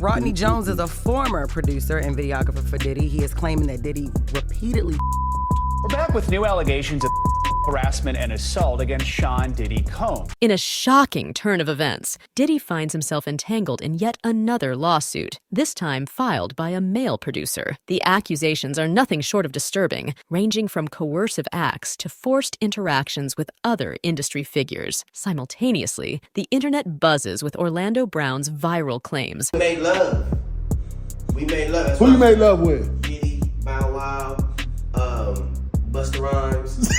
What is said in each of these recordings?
Rodney Jones is a former producer and videographer for Diddy. He is claiming that Diddy repeatedly... We're back with new allegations of harassment and assault against Sean Diddy Combs. In a shocking turn of events, Diddy finds himself entangled in yet another lawsuit, this time filed by a male producer. The accusations are nothing short of disturbing, ranging from coercive acts to forced interactions with other industry figures. Simultaneously, the internet buzzes with Orlando Brown's viral claims. We made love. Who you made love with? Diddy, Bow Wow, Busta Rhymes.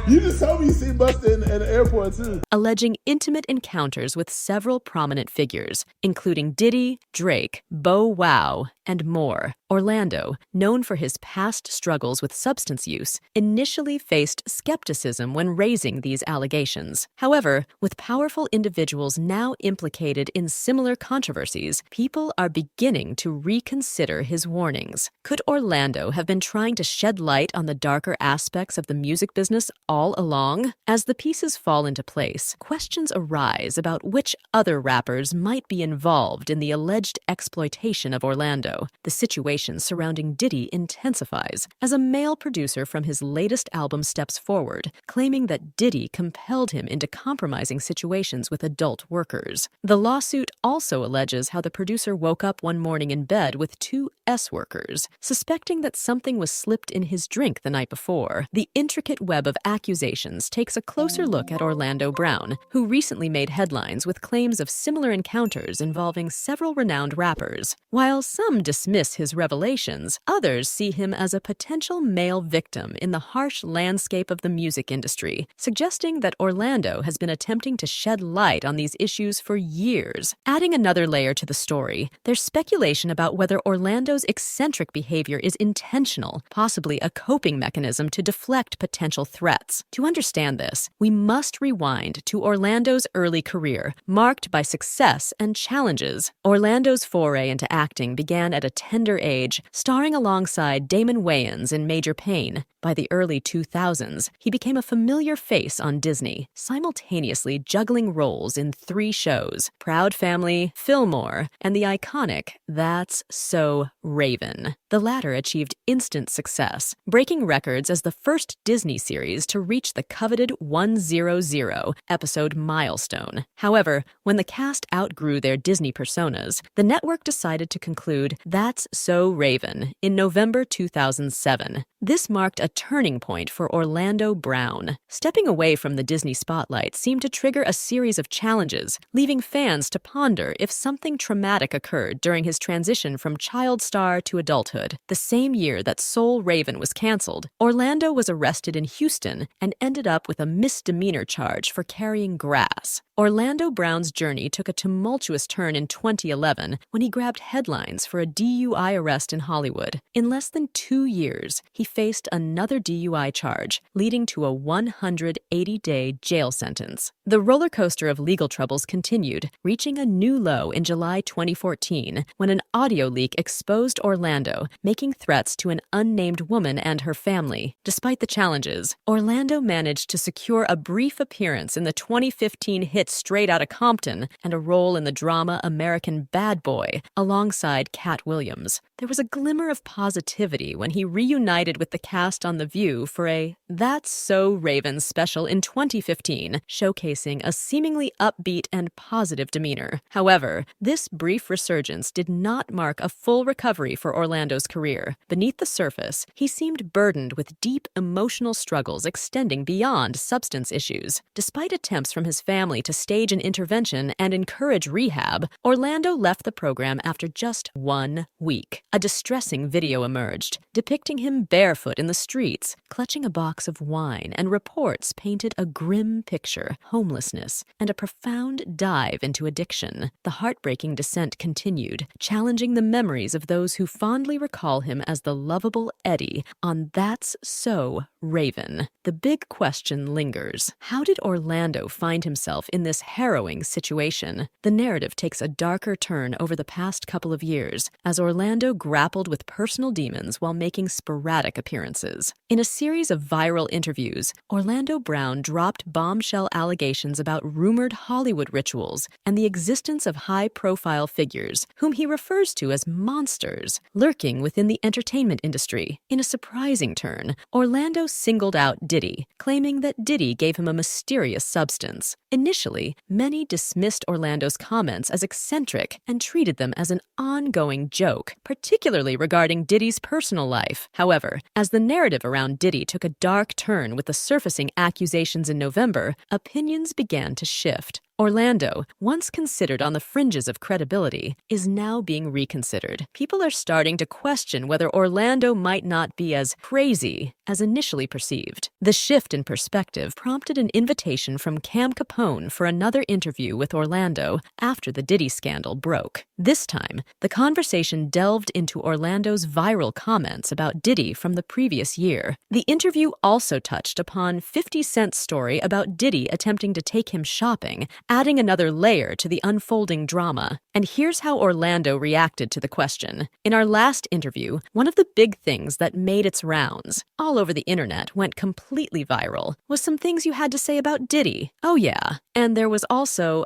You just told me you see Busta in the airport, too. Alleging intimate encounters with several prominent figures, including Diddy, Drake, Bow Wow, and more. Orlando, known for his past struggles with substance use, initially faced skepticism when raising these allegations. However, with powerful individuals now implicated in similar controversies, people are beginning to reconsider his warnings. Could Orlando have been trying to shed light on the darker aspects of the music business all along? As the pieces fall into place, questions arise about which other rappers might be involved in the alleged exploitation of Orlando. The situation surrounding Diddy intensifies as a male producer from his latest album steps forward, claiming that Diddy compelled him into compromising situations with adult workers. The lawsuit also alleges how the producer woke up one morning in bed with two S-workers, suspecting that something was slipped in his drink the night before. The intricate web of accusations takes a closer look at Orlando Brown, who recently made headlines with claims of similar encounters involving several renowned rappers. While some dismiss his revelations, others see him as a potential male victim in the harsh landscape of the music industry, suggesting that Orlando has been attempting to shed light on these issues for years. Adding another layer to the story, there's speculation about whether Orlando's eccentric behavior is intentional, possibly a coping mechanism to deflect potential threats. To understand this, we must rewind to Orlando's early career, marked by success and challenges. Orlando's foray into acting began at a tender age, starring alongside Damon Wayans in Major Payne. By the early 2000s, he became a familiar face on Disney, simultaneously juggling roles in 3 shows: Proud Family, Fillmore, and the iconic That's So Raven. The latter achieved instant success, breaking records as the first Disney series to reach the coveted 100 episode milestone. However, when the cast outgrew their Disney personas, the network decided to conclude That's So Raven in November 2007. This marked a turning point for Orlando Brown. Stepping away from the Disney spotlight seemed to trigger a series of challenges, leaving fans to ponder if something traumatic occurred during his transition from child star to adulthood. The same year that Soul Raven was canceled, Orlando was arrested in Houston and ended up with a misdemeanor charge for carrying grass. Orlando Brown's journey took a tumultuous turn in 2011 when he grabbed headlines for a DUI arrest in Hollywood. In less than 2 years, he faced another DUI charge, leading to a 180-day jail sentence. The roller coaster of legal troubles continued, reaching a new low in July 2014 when an audio leak exposed Orlando, making threats to an unnamed woman and her family. Despite the challenges, Orlando managed to secure a brief appearance in the 2015 hit Straight Outta Compton and a role in the drama American Bad Boy alongside Cat Williams. There was a glimmer of positivity when he reunited with the cast on The View for a That's So Raven special in 2015, showcasing a seemingly upbeat and positive demeanor. However, this brief resurgence did not mark a full recovery for Orlando's career. Beneath the surface, he seemed burdened with deep emotional struggles extending beyond substance issues. Despite attempts from his family to stage an intervention and encourage rehab, Orlando left the program after just 1 week. A distressing video emerged, depicting him barefoot in the streets, clutching a box of wine, and reports painted a grim picture, homelessness, and a profound dive into addiction. The heartbreaking descent continued, challenging the memories of those who fondly recall him as the lovable Eddie on That's So Raven. The big question lingers. How did Orlando find himself in this harrowing situation? The narrative takes a darker turn over the past couple of years as Orlando grappled with personal demons while making sporadic appearances. In a series of viral interviews, Orlando Brown dropped bombshell allegations about rumored Hollywood rituals and the existence of high-profile figures, whom he refers to as monsters, lurking within the entertainment industry. In a surprising turn, Orlando singled out Diddy, claiming that Diddy gave him a mysterious substance. Initially, many dismissed Orlando's comments as eccentric and treated them as an ongoing joke, particularly regarding Diddy's personal life. However, as the narrative around Diddy took a dark turn with the surfacing accusations in November, opinions began to shift. Orlando, once considered on the fringes of credibility, is now being reconsidered. People are starting to question whether Orlando might not be as crazy as initially perceived. The shift in perspective prompted an invitation from Cam Capone for another interview with Orlando after the Diddy scandal broke. This time, the conversation delved into Orlando's viral comments about Diddy from the previous year. The interview also touched upon 50 Cent's story about Diddy attempting to take him shopping, adding another layer to the unfolding drama. And here's how Orlando reacted to the question. In our last interview, one of the big things that made its rounds all over the internet, went completely viral, was some things you had to say about Diddy. Oh yeah. And there was also,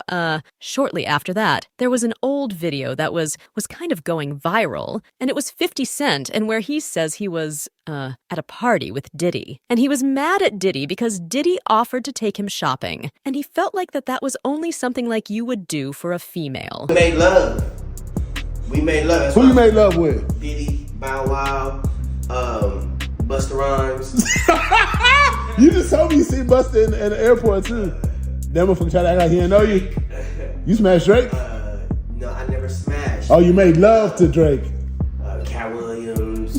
shortly after that, there was an old video that was kind of going viral, and it was 50 Cent, and where he says he was, at a party with Diddy. And he was mad at Diddy because Diddy offered to take him shopping, and he felt like that was only something like you would do for a female. We made love. That's Who you made love with? Diddy, Bow Wow, Busta Rhymes. You just told me you see Busta in the airport too. That motherfucker tried to act like he didn't know you. You smashed Drake? No, I never smashed. Oh, you made love to Drake. Cat Williams.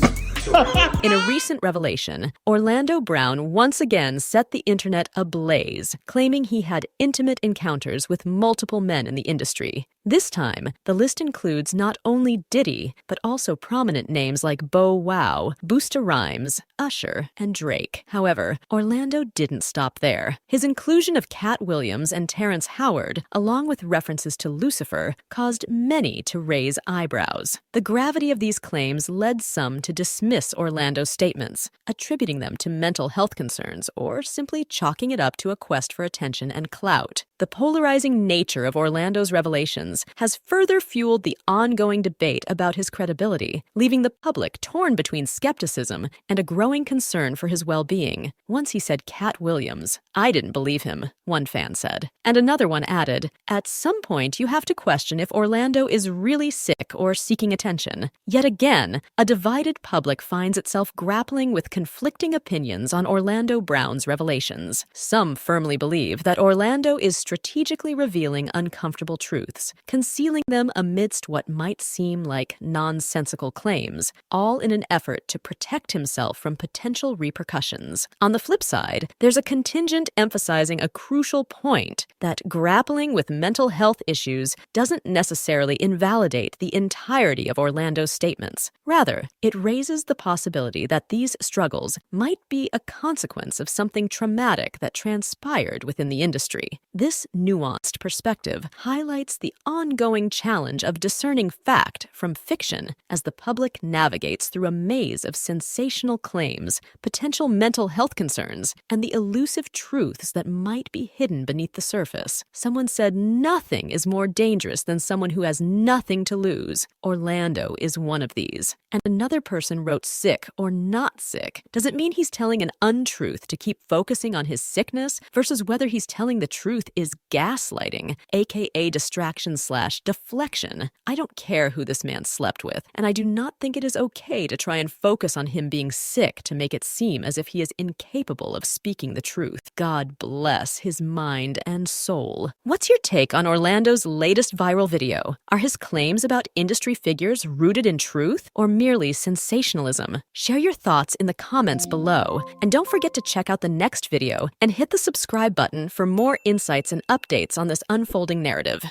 In a recent revelation, Orlando Brown once again set the internet ablaze, claiming he had intimate encounters with multiple men in the industry. This time, the list includes not only Diddy, but also prominent names like Bow Wow, Busta Rhymes, Usher, and Drake. However, Orlando didn't stop there. His inclusion of Cat Williams and Terrence Howard, along with references to Lucifer, caused many to raise eyebrows. The gravity of these claims led some to dismiss Orlando's statements, attributing them to mental health concerns or simply chalking it up to a quest for attention and clout. The polarizing nature of Orlando's revelations has further fueled the ongoing debate about his credibility, leaving the public torn between skepticism and a growing concern for his well-being. Once he said Cat Williams, "I didn't believe him," one fan said. And another one added, "At some point you have to question if Orlando is really sick or seeking attention." Yet again, a divided public finds itself grappling with conflicting opinions on Orlando Brown's revelations. Some firmly believe that Orlando is strategically revealing uncomfortable truths, concealing them amidst what might seem like nonsensical claims, all in an effort to protect himself from potential repercussions. On the flip side, there's a contingent emphasizing a crucial point that grappling with mental health issues doesn't necessarily invalidate the entirety of Orlando's statements. Rather, it raises the possibility that these struggles might be a consequence of something traumatic that transpired within the industry. This nuanced perspective highlights the ongoing challenge of discerning fact from fiction as the public navigates through a maze of sensational claims, potential mental health concerns, and the elusive truths that might be hidden beneath the surface. Someone said nothing is more dangerous than someone who has nothing to lose. Orlando is one of these. And another person wrote sick or not sick. Does it mean he's telling an untruth to keep focusing on his sickness versus whether he's telling the truth is gaslighting, aka distraction/deflection? I don't care who this man slept with, and I do not think it is okay to try and focus on him being sick to make it seem as if he is incapable of speaking the truth. God bless his mind and soul. What's your take on Orlando's latest viral video? Are his claims about industry figures rooted in truth or merely sensationalism? Share your thoughts in the comments below, and don't forget to check out the next video and hit the subscribe button for more insights and updates on this unfolding narrative.